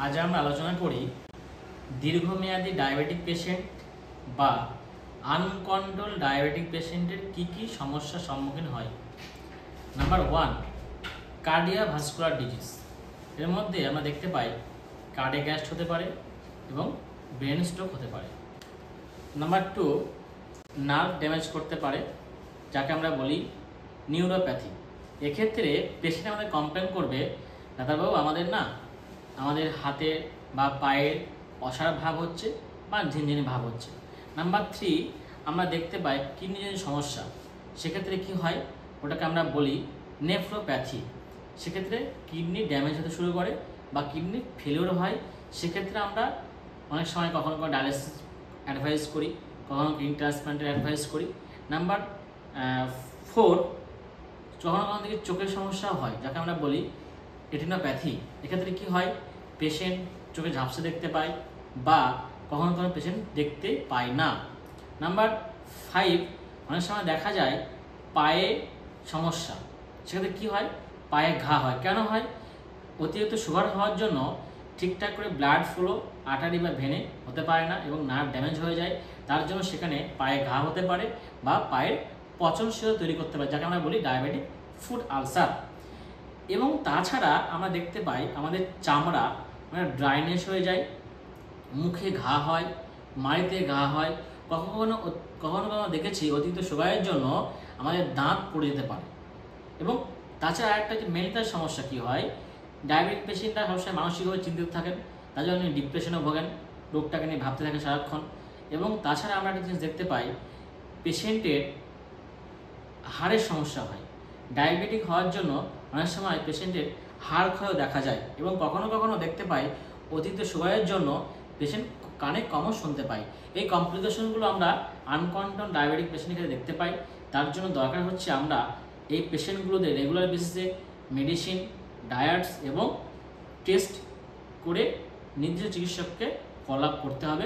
আজ আমরা আলোচনা করি দীর্ঘমেয়াদী ডায়াবেটিক পেশেন্ট বা আনকন্ট্রোল ডায়াবেটিক পেশেন্টের কি কি সমস্যার সম্মুখীন হয়। Number 1, cardiovascular disease. এর মধ্যে আমরা দেখতে পাই কার্ডিয়াক অ্যারেস্ট হতে পারে এবং ব্রেন স্ট্রোক হতে পারে। নাম্বার 2, নার্ভ ড্যামেজ করতে পারে, যাকে আমরা বলি নিউরোপ্যাথি। এক্ষেত্রে পেশেন্ট আমাদের কমপ্লেন করবে, ডাক্তারবাবু আমাদের হাতে বা পায়ের অসাড় ভাব হচ্ছে বা ঝিনঝিনি ভাব হচ্ছে। নাম্বার 3, আমরা দেখতে পাই কিডনির সমস্যা। সেক্ষেত্রে কি হয়, ওটাকে আমরা বলি নেফ্রোপ্যাথি। সেক্ষেত্রে কিডনি ড্যামেজ হতে শুরু করে বা কিডনি ফেলিওর হয়। সেক্ষেত্রে আমরা অনেক সময় কখনো ডায়ালিসিস অ্যাডভাইস করি, কখনো কিডনি ট্রান্সপ্লান্টের অ্যাডভাইস করি। নাম্বার 4, কখনো থেকে চোখের সমস্যা হয়, যাকে আমরা বলি রেটিনোপ্যাথি। এক্ষেত্রে কি হয়, পেশেন্ট চোখে ঝাপসা দেখতে পায় বা কখনো পেশেন্ট দেখতে পায় না। নাম্বার 5, অনেক সময় দেখা যায় পায়ে সমস্যা। সেক্ষেত্রে কি হয়, পায়ে ঘা হয়। কেন হয়? অতিরিক্ত সুগার হওয়ার জন্য ঠিকঠাক করে ব্লাড ফ্লো আর্টারি বা ভেনে হতে পারে না এবং নার্ভ ড্যামেজ হয়ে যায়। তার জন্য সেখানে পায়ে ঘা হতে পারে বা পায়ের পচনশীলতা তৈরি করতে পারে, যাকে আমরা বলি ডায়াবেটিক ফুট আলসার। এবং তাছাড়া আমরা দেখতে পাই আমাদের চামড়া ড্রাইনেস হয়ে যায়, মুখে ঘা হয়, মাড়িতে ঘা হয়। কখনো কখনো দেখেছি অতিরিক্ত সুগারের জন্য আমাদের দাঁত পড়ে যেতে পারে। এবং তাছাড়া একটা যে মেন্টাল সমস্যা কি হয়, ডায়াবেটিক পেশেন্টরা সবসময় মানসিকভাবে চিন্তিত থাকেন, তার জন্য ডিপ্রেশনেও ভোগেন, রোগটাকে নিয়ে ভাবতে থাকেন সারাক্ষণ। এবং তাছাড়া আমরা একটা জিনিস দেখতে পাই, পেশেন্টের হাড়ের সমস্যা হয়। ডায়াবেটিক হওয়ার জন্য অনেক সময় পেশেন্টের হাড় ক্ষয়ও দেখা যায়। এবং কখনো কখনো দেখতে পাই অতিরিক্ত সুগারের জন্য পেশেন্ট কানে কমও শুনতে পাই। এই কমপ্লিকেশনগুলো আমরা আনকন্ট্রোল ডায়াবেটিক পেশেন্টের ক্ষেত্রে দেখতে পাই। তার জন্য দরকার হচ্ছে আমরা এই পেশেন্টগুলোদের রেগুলার বেসিসে মেডিসিন, ডায়েটস এবং টেস্ট করে নির্দিষ্ট চিকিৎসককে ফলো আপ করতে হবে।